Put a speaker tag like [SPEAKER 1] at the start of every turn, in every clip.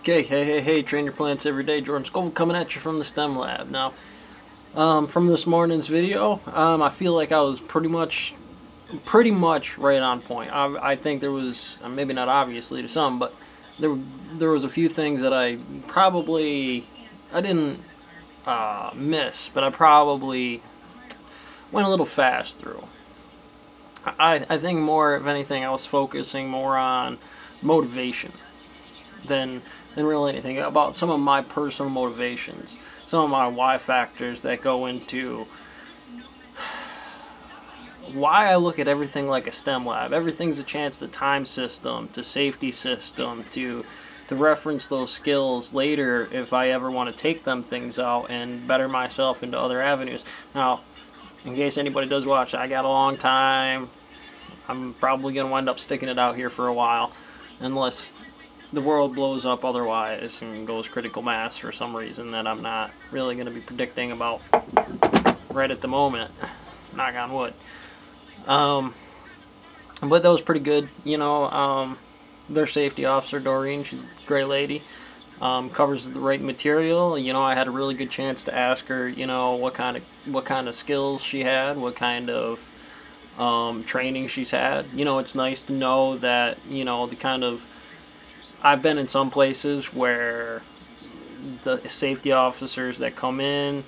[SPEAKER 1] Okay, hey, train your plants every day. Jordan Scoville coming at you from the S.T.E.M lab. Now, from this morning's video, I feel like I was pretty much right on point. I think there was, maybe not obviously to some, but there, there was a few things that I didn't miss, but I probably went a little fast through. I think more, if anything, I was focusing more on motivation than really anything about some of my personal motivations, some of my why factors that go into why I look at everything like a S.T.E.M lab. Everything's a chance to time system, to safety system, to reference those skills later if I ever want to take them things out and better myself into other avenues. Now, in case anybody does watch, I got a long time. I'm probably going to wind up sticking it out here for a while, unless the world blows up otherwise and goes critical mass for some reason that I'm not really going to be predicting about right at the moment. Knock on wood. But that was pretty good. Their safety officer, Doreen, she's a great lady. Covers the right material. I had a really good chance to ask her, what kind of skills she had, what kind of training she's had. It's nice to know that, the kind of I've been in some places where the safety officers that come in,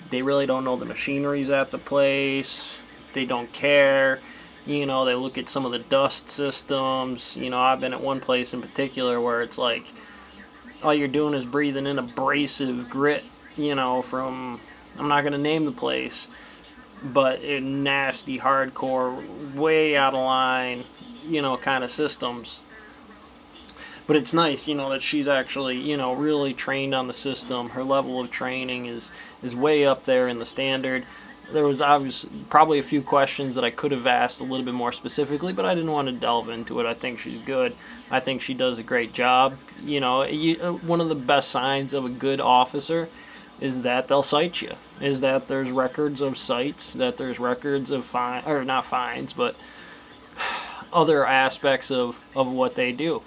[SPEAKER 1] they really don't know the machineries at the place. They don't care. They look at some of the dust systems. I've been at one place in particular where it's like all you're doing is breathing in abrasive grit, from, I'm not going to name the place, but nasty, hardcore, way out of line, kind of systems. But it's nice, that she's actually, really trained on the system. Her level of training is way up there in the standard. There was obviously probably a few questions that I could have asked a little bit more specifically, but I didn't want to delve into it. I think she's good. I think she does a great job. One of the best signs of a good officer is that they'll cite you. Is that there's records of cites, that there's records of not fines, but other aspects of what they do,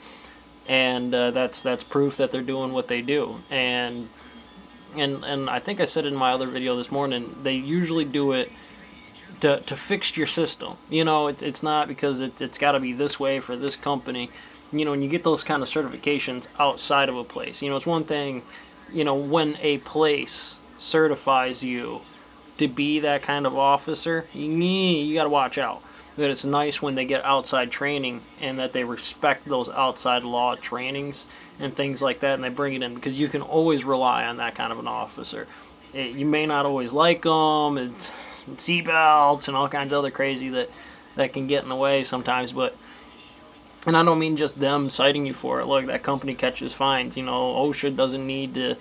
[SPEAKER 1] and that's proof that they're doing what they do. And I think I said in my other video this morning, they usually do it to fix your system. It's not because it's got to be this way for this company. When you get those kind of certifications outside of a place, it's one thing, when a place certifies you to be that kind of officer, you got to watch out. That it's nice when they get outside training and that they respect those outside law trainings and things like that, and they bring it in, because you can always rely on that kind of an officer. You may not always like them, it's seatbelts and all kinds of other crazy that can get in the way sometimes, and I don't mean just them citing you for it. Look, that company catches fines. OSHA doesn't need to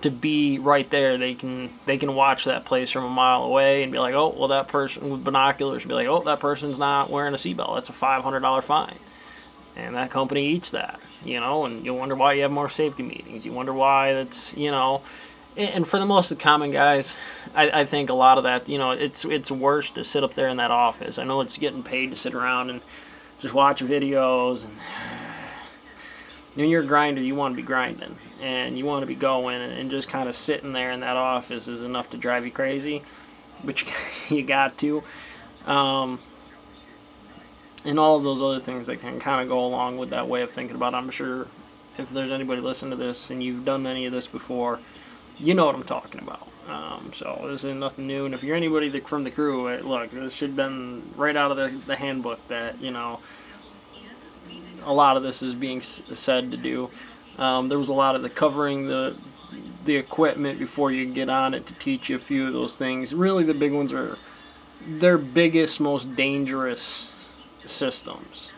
[SPEAKER 1] be right there. They can watch that place from a mile away and be like, oh, well, that person with binoculars be like, oh, that person's not wearing a seatbelt. That's a $500 fine. And that company eats that, and you wonder why you have more safety meetings. You wonder why that's, and for the most of the common guys, I think a lot of that, it's worse to sit up there in that office. I know it's getting paid to sit around and just watch videos, and when you're a grinder, you want to be grinding, and you want to be going, and just kind of sitting there in that office is enough to drive you crazy, but you got to. And all of those other things that can kind of go along with that way of thinking about it. I'm sure if there's anybody listening to this and you've done any of this before, you know what I'm talking about. So this is nothing new, and if you're anybody from the crew, look, this should have been right out of the handbook that, a lot of this is being said to do. There was a lot of the covering the equipment before you get on it to teach you a few of those things. Really, the big ones are their biggest, most dangerous systems.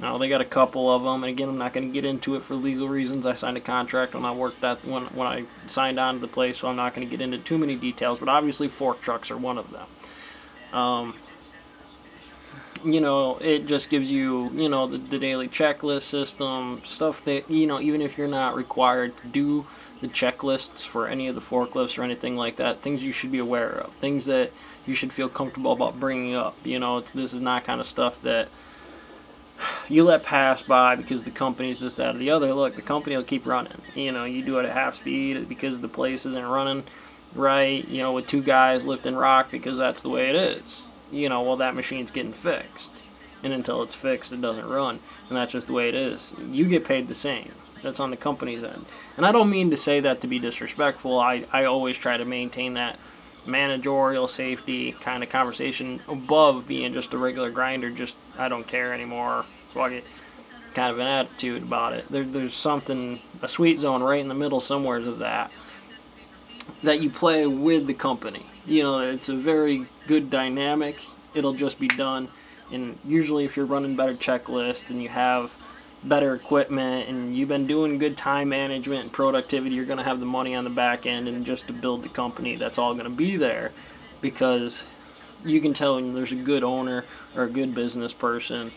[SPEAKER 1] Now they got a couple of them, and again, I'm not going to get into it for legal reasons. I signed a contract when I worked at when I signed on to the place, so I'm not going to get into too many details. But obviously, fork trucks are one of them. It just gives you, the daily checklist system, stuff that, even if you're not required to do the checklists for any of the forklifts or anything like that, things you should be aware of, things that you should feel comfortable about bringing up. This is not kind of stuff that, you let pass by because the company's this, that, or the other. Look, the company will keep running. You do it at half speed because the place isn't running right. With two guys lifting rock because that's the way it is. Well, that machine's getting fixed, and until it's fixed, it doesn't run, and that's just the way it is. You get paid the same. That's on the company's end. And I don't mean to say that to be disrespectful. I always try to maintain that managerial safety kind of conversation above being just a regular grinder. Just, I don't care anymore. Fuck it. Kind of an attitude about it. There's something, a sweet zone right in the middle somewheres of that you play with the company. It's a very good dynamic. It'll just be done. And usually if you're running better checklists and you have better equipment and you've been doing good time management and productivity, you're going to have the money on the back end, and just to build the company, that's all going to be there, because you can tell when there's a good owner or a good business person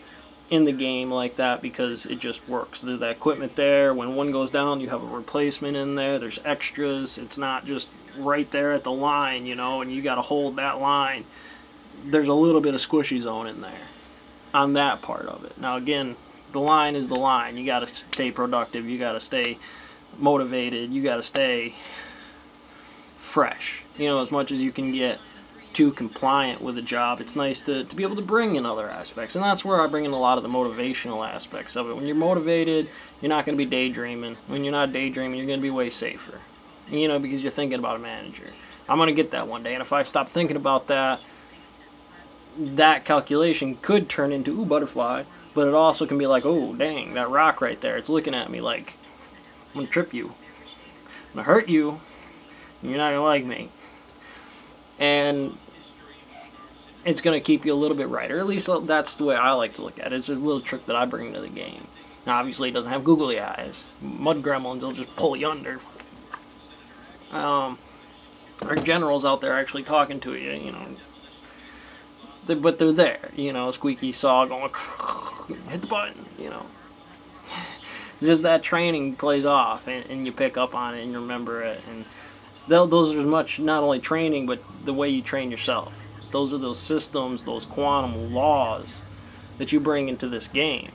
[SPEAKER 1] in the game like that, because it just works. There's that equipment there. When one goes down, you have a replacement in there. There's extras. It's not just right there at the line, and you got to hold that line. There's a little bit of squishy zone in there on that part of it. Now, again, the line is the line. You got to stay productive. You got to stay motivated. You got to stay fresh, as much as you can get too compliant with a job. It's nice to be able to bring in other aspects, and that's where I bring in a lot of the motivational aspects of it. When you're motivated, you're not going to be daydreaming. When you're not daydreaming, you're going to be way safer, because you're thinking about a manager. I'm going to get that one day, and if I stop thinking about that, that calculation could turn into, ooh, butterfly, but it also can be like, oh, dang, that rock right there, it's looking at me like, I'm going to trip you, I'm going to hurt you, and you're not going to like me. And it's going to keep you a little bit right, or at least that's the way I like to look at it. It's a little trick that I bring to the game. Now, obviously, it doesn't have googly eyes. Mud gremlins will just pull you under. Our generals out there actually talking to you, but they're there, squeaky saw going, hit the button, Just that training plays off, and you pick up on it and you remember it, and those are as much not only training, but the way you train yourself. Those are those systems, those quantum laws that you bring into this game.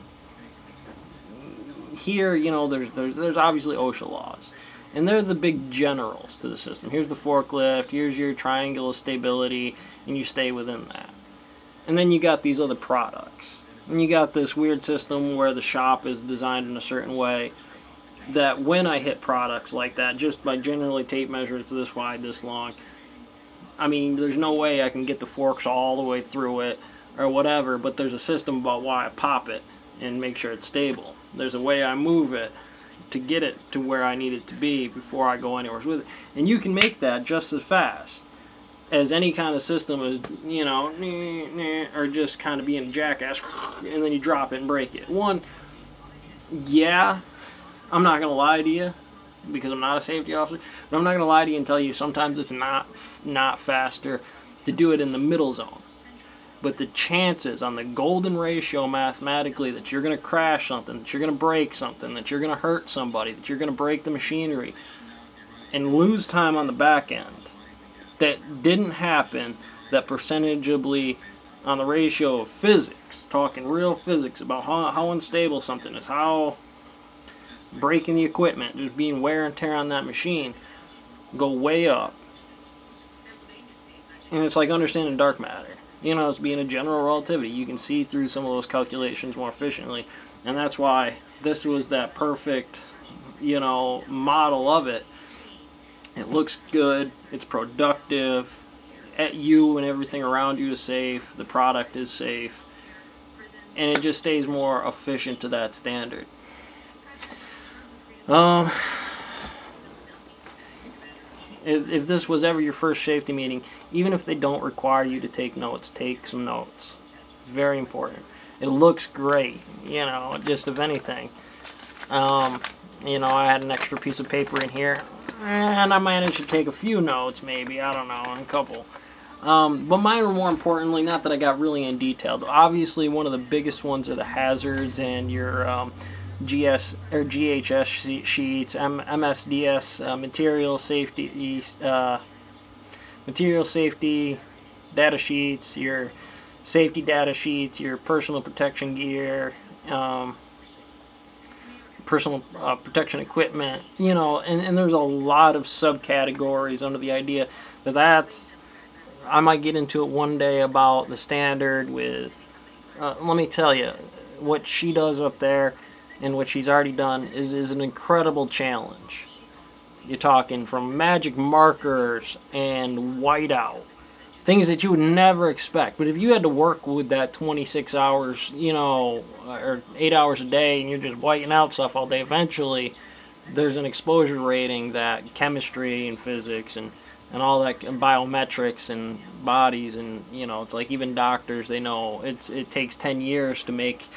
[SPEAKER 1] Here, there's obviously OSHA laws, and they're the big generals to the system. Here's the forklift, here's your triangle of stability, and you stay within that. And then you got these other products. And you got this weird system where the shop is designed in a certain way that when I hit products like that, just by generally tape measure, it's this wide, this long. I mean, there's no way I can get the forks all the way through it or whatever, but there's a system about why I pop it and make sure it's stable. There's a way I move it to get it to where I need it to be before I go anywhere with it. And you can make that just as fast as any kind of system is, or just kind of being a jackass, and then you drop it and break it. One, yeah, I'm not going to lie to you, because I'm not a safety officer, but I'm not going to lie to you and tell you sometimes it's not faster to do it in the middle zone. But the chances on the golden ratio mathematically that you're going to crash something, that you're going to break something, that you're going to hurt somebody, that you're going to break the machinery, and lose time on the back end, that didn't happen, that percentageably on the ratio of physics, talking real physics about how unstable something is, how breaking the equipment, just being wear and tear on that machine, go way up. And it's like understanding dark matter. It's being a general relativity. You can see through some of those calculations more efficiently. And that's why this was that perfect, model of it. It looks good. It's productive. At you and everything around you is safe. The product is safe. And it just stays more efficient to that standard. If this was ever your first safety meeting, even if they don't require you to take notes, take some notes. Very important. It looks great, just if anything. I had an extra piece of paper in here, and I managed to take a few notes, maybe, I don't know, a couple. But mine were more importantly, not that I got really in detail. Obviously, one of the biggest ones are the hazards and your GS or GHS sheets, MSDS, material safety data sheets, your safety data sheets, your personal protection gear, personal protection equipment, and there's a lot of subcategories under the idea that's. I might get into it one day about the standard with. Let me tell you, what she does up there and what she's already done is an incredible challenge. You're talking from magic markers and whiteout, things that you would never expect. But if you had to work with that 26 hours, or 8 hours a day, and you're just whiting out stuff all day, eventually there's an exposure rating that chemistry and physics and all that, and biometrics and bodies, and it's like even doctors, they know it takes 10 years to make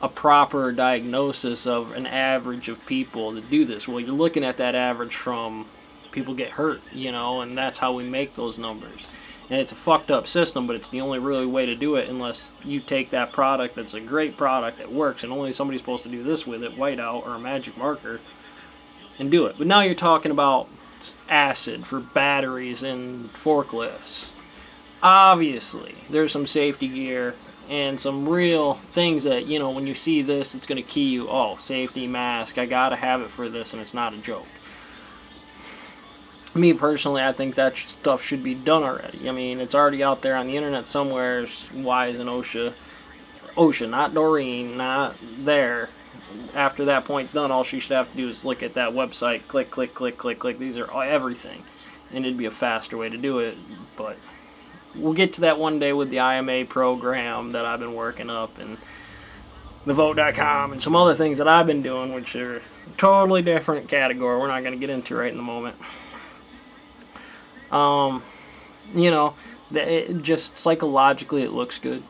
[SPEAKER 1] a proper diagnosis of an average of people that do this. Well, you're looking at that average from people get hurt, and that's how we make those numbers. And it's a fucked up system, but it's the only really way to do it, unless you take that product that's a great product that works and only somebody's supposed to do this with it, whiteout or a magic marker, and do it. But now you're talking about acid for batteries and forklifts. Obviously, there's some safety gear and some real things that, when you see this, it's going to key you. Oh, safety mask, I got to have it for this, and it's not a joke. Me personally, I think that stuff should be done already. I mean, it's already out there on the internet somewhere. Why isn't OSHA, not Doreen, not there? After that point's done, all she should have to do is look at that website, click, click, click, click, click. These are everything, and it'd be a faster way to do it. But we'll get to that one day with the IMA program that I've been working up, and the vote.com, and some other things that I've been doing, which are a totally different category. We're not going to get into right in the moment. Um, just psychologically, it looks good.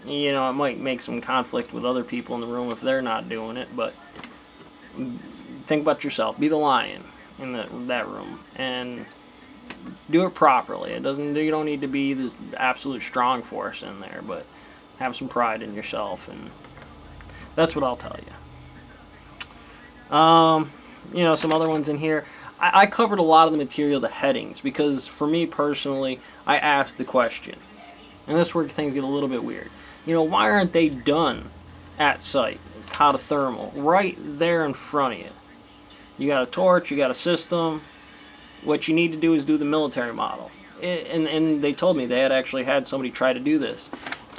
[SPEAKER 1] It might make some conflict with other people in the room if they're not doing it, but think about yourself. Be the lion in that room and do it properly. You don't need to be the absolute strong force in there, but have some pride in yourself, and that's what I'll tell you. Some other ones in here. I covered a lot of the material, the headings, because for me personally, I asked the question, and this is where things get a little bit weird. Why aren't they done at site, thermal, right there in front of you? You got a torch, you got a system. What you need to do is do the military model. And they told me they had actually had somebody try to do this.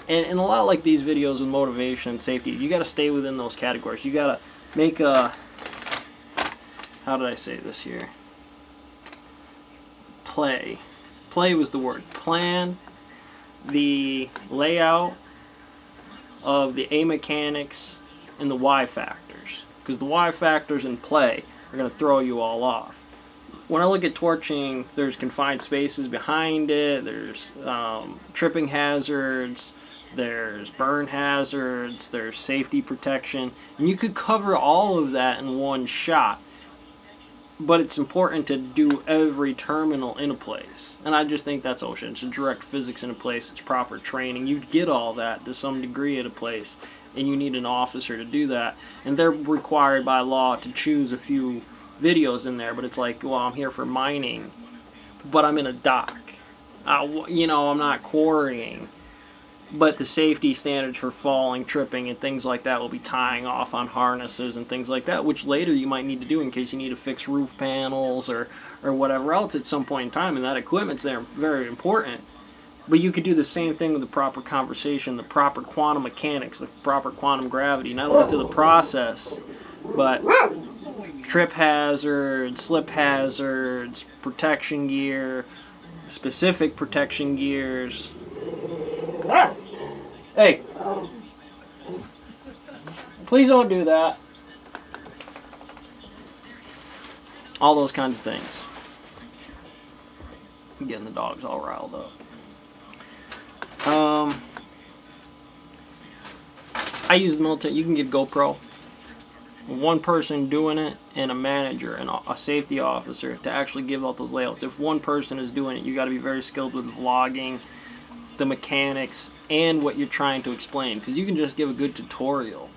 [SPEAKER 1] And a lot like these videos with motivation and safety, you got to stay within those categories. You got to make a, how did I say this here? Play. Play was the word. Plan the layout of the A mechanics and the Y factors. Because the Y factors in play are going to throw you all off. When I look at torching, there's confined spaces behind it, there's tripping hazards, there's burn hazards, there's safety protection, and you could cover all of that in one shot. But it's important to do every terminal in a place. And I just think that's OSHA. It's a direct physics in a place. It's proper training. You get all that to some degree at a place, and you need an officer to do that. And they're required by law to choose a few videos in there, but it's like, well, I'm here for mining, but I'm in a dock. I'm not quarrying. But the safety standards for falling, tripping, and things like that will be tying off on harnesses and things like that, which later you might need to do in case you need to fix roof panels or whatever else at some point in time, and that equipment's there, very important. But you could do the same thing with the proper conversation, the proper quantum mechanics, the proper quantum gravity, not only to the process, but trip hazards, slip hazards, protection gear, specific protection gears. Hey, please don't do that. All those kinds of things. I'm getting the dogs all riled up. I use the military. You can get GoPro. One person doing it and a manager and a safety officer to actually give out those layouts. If one person is doing it, you got to be very skilled with vlogging, the mechanics, and what you're trying to explain. Because you can just give a good tutorial.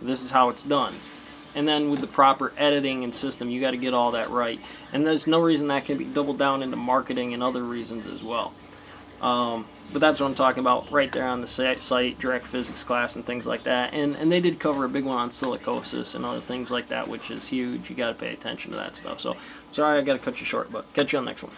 [SPEAKER 1] This is how it's done. And then with the proper editing and system, you got to get all that right. And there's no reason that can be doubled down into marketing and other reasons as well. But that's what I'm talking about right there on the site, direct physics class and things like that. And they did cover a big one on silicosis and other things like that, which is huge. You got to pay attention to that stuff. So sorry, I got to cut you short, but catch you on the next one.